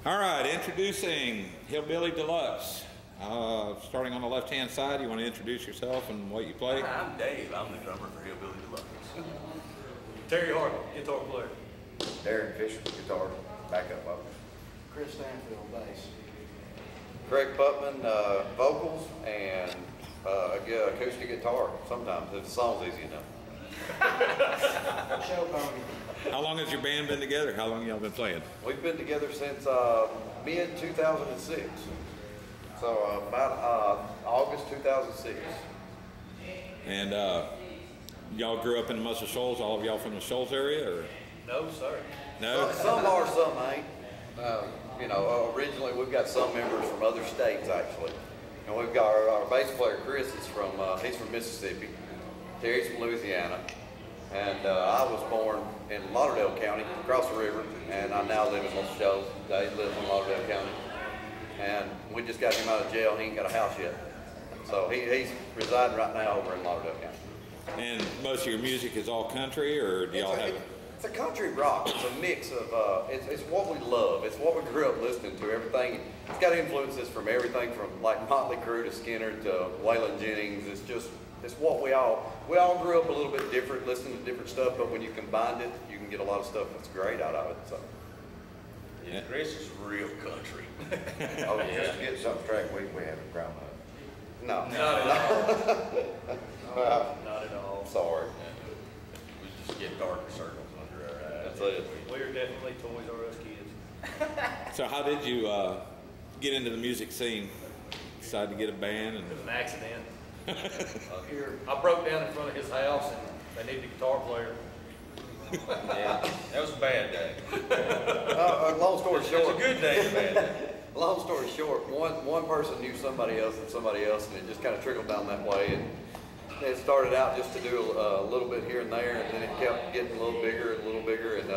All right, introducing Hillbilly Delux. Starting on the left-hand side, you want to introduce yourself and what you play? Hi, I'm Dave. I'm the drummer for Hillbilly Delux. Terry Hart, guitar player. Darren Fisher, guitar, backup vocals. Chris Stanfield, bass. Craig Putman, vocals, and acoustic guitar sometimes, if the song's easy enough. Show pony. How long has your band been together? How long have y'all been playing? We've been together since mid-2006. So about August 2006. And y'all grew up in the Muscle Shoals? All of y'all from the Shoals area? Or? No, sir. No? Some are, some ain't. Originally we've got some members from other states actually. And we've got our bass player Chris is from, he's from Mississippi. Terry's from Louisiana. And I was born in Lauderdale County, across the river, and I now live in Muscle Shoals. Dave lives in Lauderdale County. And we just got him out of jail. He ain't got a house yet. So he's residing right now over in Lauderdale County. And most of your music is all country, or do y'all have... It's a country rock. It's a mix of, it's what we love. It's what we grew up listening to. Everything, it's got influences from everything from like Motley Crue to Skinner to Waylon Jennings. It's what we all grew up a little bit different, listening to different stuff, but when you combine it, you can get a lot of stuff that's great out of it. So. Yeah, Chris is real country. Oh, yeah. Just to get something straight, we haven't ground up. No. Not at all. Not at all. Sorry. We just get darker circles under our eyes. That's it. We're definitely Toys R Us kids. So how did you get into the music scene? Decided to get a band? It was an accident. I broke down in front of his house and they needed a guitar player. Yeah, that was a bad day. Long story short. It was a good day, a bad day. Long story short, one person knew somebody else, and it just kind of trickled down that way. And it started out just to do a little bit here and there, and then it kept getting a little bigger, and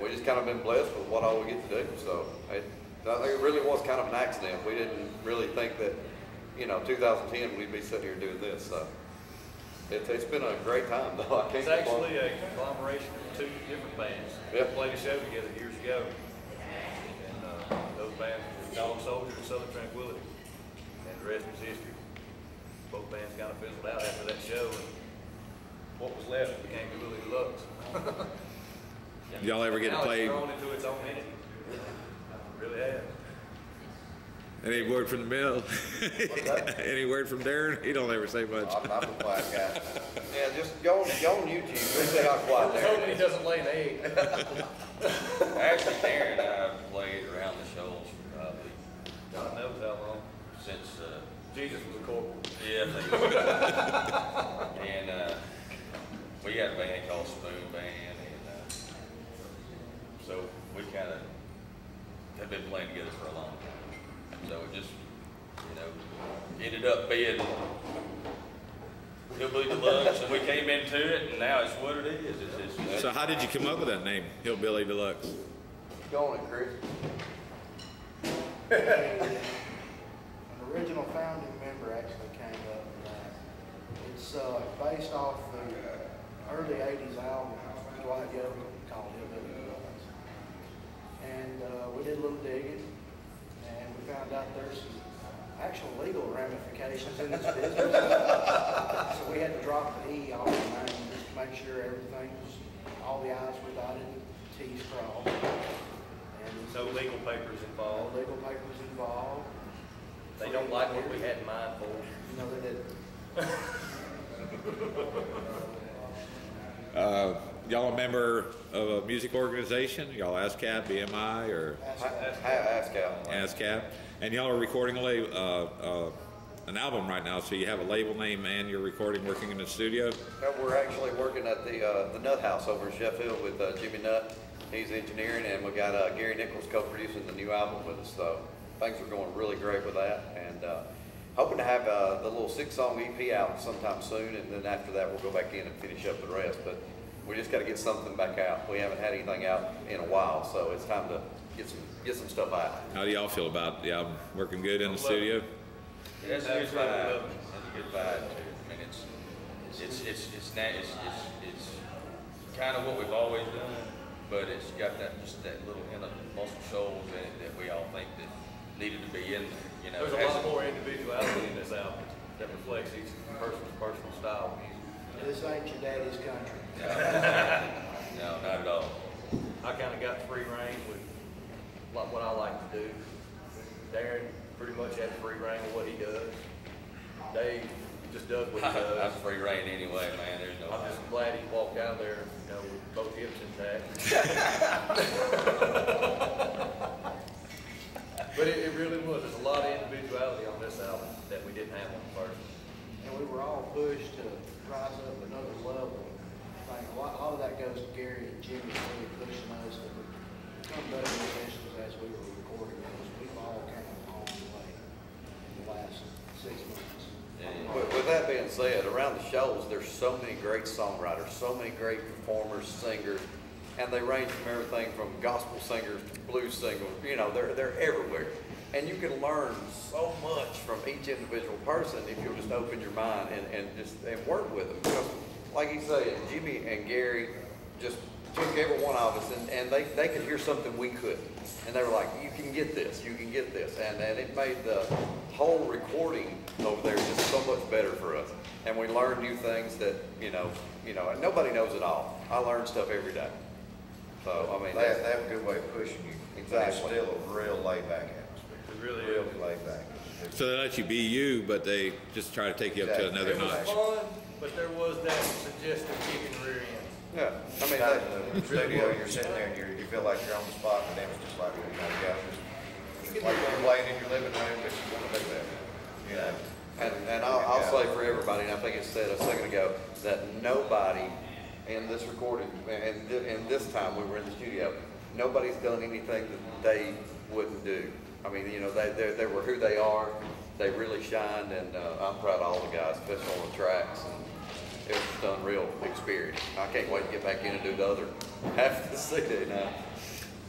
we just kind of been blessed with what all we get to do. So I think it really was kind of an accident. We didn't really think that, 2010 we'd be sitting here doing this. So it's been a great time, though. It's actually a conglomeration of two different bands. Yeah. We played a show together years ago, and those bands were Dog Soldier and Southern Tranquility, and the rest is history. Both bands kind of fizzled out after that show, and what was left became Hillbilly Delux. Y'all ever get to play? It's grown into its own entity. It really has. Any word from the mill? Any word from Darren? He don't ever say much. I'm a quiet guy. Yeah, just go on YouTube. You'll see how quiet Darren is. Hoping he doesn't lay an egg. Actually, Darren and I have played around the shoals for probably, God knows how long. since, Jesus was a corporal. yeah, and we had a band called Spoon Band, and so we kind of have been playing together for a long time. So it just, ended up being Hillbilly Delux, and we came into it, and now it's what it is. So how did you come up with that name, Hillbilly Delux? Go on it, Chris. An original founding member actually came up with that. It's based off the early 80s album, Dwight Yoakam, called Hillbilly Delux. And we did a little digging, and we found out there's some actual legal ramifications in this business. So we had to drop the E off the name just to make sure everything was, all the I's were dotted and T's crossed. And No legal papers no involved. legal papers involved. They don't like what we had in mind for them. No, they didn't. Y'all a member of a music organization? Y'all ASCAP, BMI, or ASCAP. ASCAP? And y'all are recording an album right now, so you have a label name and you're recording, working in the studio? We're actually working at the Nut House over in Sheffield with Jimmy Nutt. He's engineering, and we got Gary Nichols co-producing the new album with us. So things are going really great with that, and hoping to have the little 6-song EP out sometime soon, and then after that we'll go back in and finish up the rest. But we just got to get something back out. We haven't had anything out in a while, so it's time to get some stuff out. How do y'all feel about the album? Working good in the studio? That's a good vibe. That's a good vibe too. I mean, it's kind of what we've always done, but it's got that little hint of Muscle Shoals in it that we all needed to be in there, you know. There's a lot more individuality in this album that reflects each person's personal style of music. This ain't your daddy's country. No, not at all. I kind of got free reign with what I like to do. Darren pretty much had free reign with what he does. Dave just does what he does. I'm free reign anyway, man. There's no. I'm just glad he walked down there, you know, with both hips intact. But it really was. There's a lot of individuality on this album that we didn't have on the first. And we were all pushed to rise up another level. Like a lot of that goes to Gary and Jimmy really pushing us to become better musicians as we were recording those. We've all came a long way in the last 6 months. With that being said, around the shows, there's so many great songwriters, so many great performers, singers, and they range from everything from gospel singers to blues singers. You know, they're everywhere. And you can learn so much from each individual person if you'll just open your mind and work with them. Because, like you say, Jimmy and Gary just took every one of us and they could hear something we couldn't. And they were like, you can get this, you can get this. And it made the whole recording over there just so much better for us. And we learned new things that, you know, and nobody knows it all. I learn stuff every day. So, I mean, They have a good way of pushing you. Exactly. It's still a real laid back atmosphere. It really Real is. laid back. So they let you be you, but they just try to take you up to another It was notch. fun, but there was that suggestive kick in the rear end. yeah, I mean, Sometimes in the studio, you're sitting there and you feel like you're on the spot, but then it's just like, you know, you got just like you're playing in your living room, but you want to do that. You know? and I'll say for everybody, and I think it said a second ago, that nobody in this recording, and this time we were in the studio, nobody's done anything that they wouldn't do. I mean, you know, they were who they are. They really shined, and I'm proud of all the guys, especially on the tracks. And it was just unreal experience. I can't wait to get back in and do the other half of the CD now.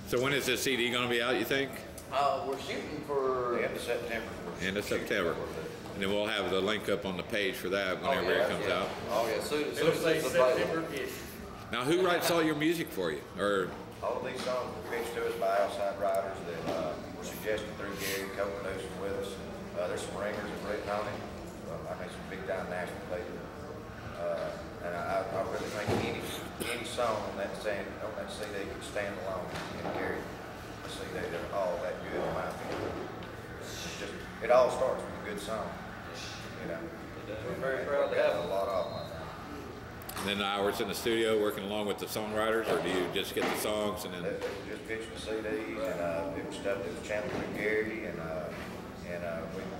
So when is this CD going to be out, you think? We're shooting for The end of September. End of September. And then we'll have the link up on the page for that whenever it comes out. Oh yeah, soon as It'll say it's available. September-ish. Now, who writes all your music for you? Or All of these songs were pitched to us by outside writers that were suggested through Gary, co-producers with us. There's some ringers that have written on it. I made some big time national paper. And I really think any song on that CD could stand alone and carry a CD. They're all that good in my opinion. It's just, it all starts with a good song. You know. We're very proud to have a them. lot of them. and then the hours in the studio working along with the songwriters, or do you just get the songs and then? They just pitched the CDs, and it was stuff that was channeled through Gary, and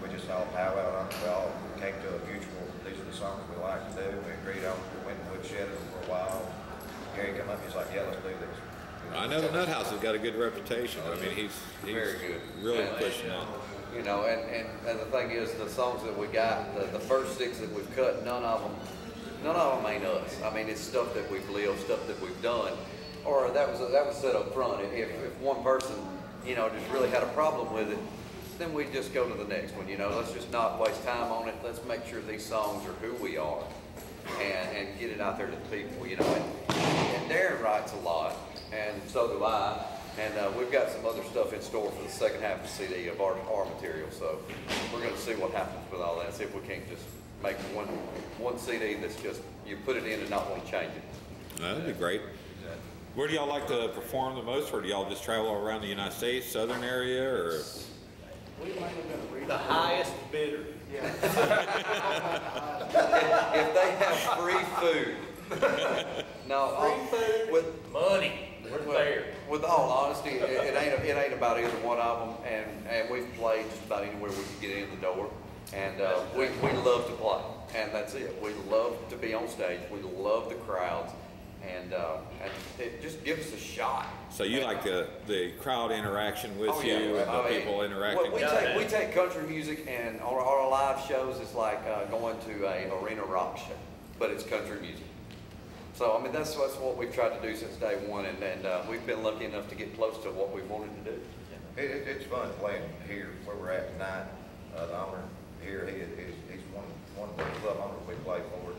we just all powwowed on it. We all came to a mutual, these are the songs we like to do. We agreed on, we went and woodshedded them for a while. Gary come up, he's like, yeah, let's do this. I know the Nut House has got a good reputation. I mean, he's Very good. really And, pushing on. You know, and the thing is, the songs that we got, the first 6 that we've cut, none of them ain't us. I mean, it's stuff that we've lived, stuff that we've done, or that was set up front. If one person, you know, just really had a problem with it, then we just go to the next one. You know, let's just not waste time on it. Let's make sure these songs are who we are, and get it out there to the people. You know, and Darren writes a lot, and so do I. And we've got some other stuff in store for the second half of the CD of our material. So we're going to see what happens with all that. See if we can't just make one CD that's just, you put it in and not want to change it. That'd be great. Where do y'all like to perform the most, or do y'all just travel around the United States, southern area, or? We might have been a read. The highest bidder. Yeah. If they have free food. No, Free food, with money, we're there. with all honesty, it ain't about either one of them, and we've played just about anywhere we can get in the door, and we love to play, and that's it. We love to be on stage. We love the crowds, and it just gives us a shot. So you like the crowd interaction with Oh, you yeah. and the I mean, people interacting? We take country music, and our live shows is like going to a arena rock show, but it's country music. So, I mean, that's what we've tried to do since day one, and we've been lucky enough to get close to what we wanted to do. It's fun playing here where we're at tonight. The owner here, he's one of the club owners we play for.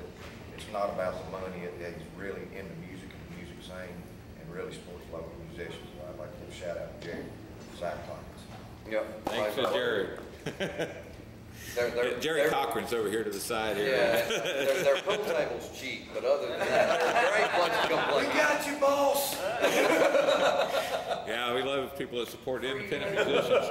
It's not about the money. He's really into music and the music scene, and really supports local musicians. So I'd like to give a shout out to Jerry Cyclones. Yep. Thanks to Jared. Jerry Cochran's over here to the side here. Yeah, their pool table's cheap, but other than that, they're a great place to come play. We got you, boss. Yeah, we love people that support independent musicians.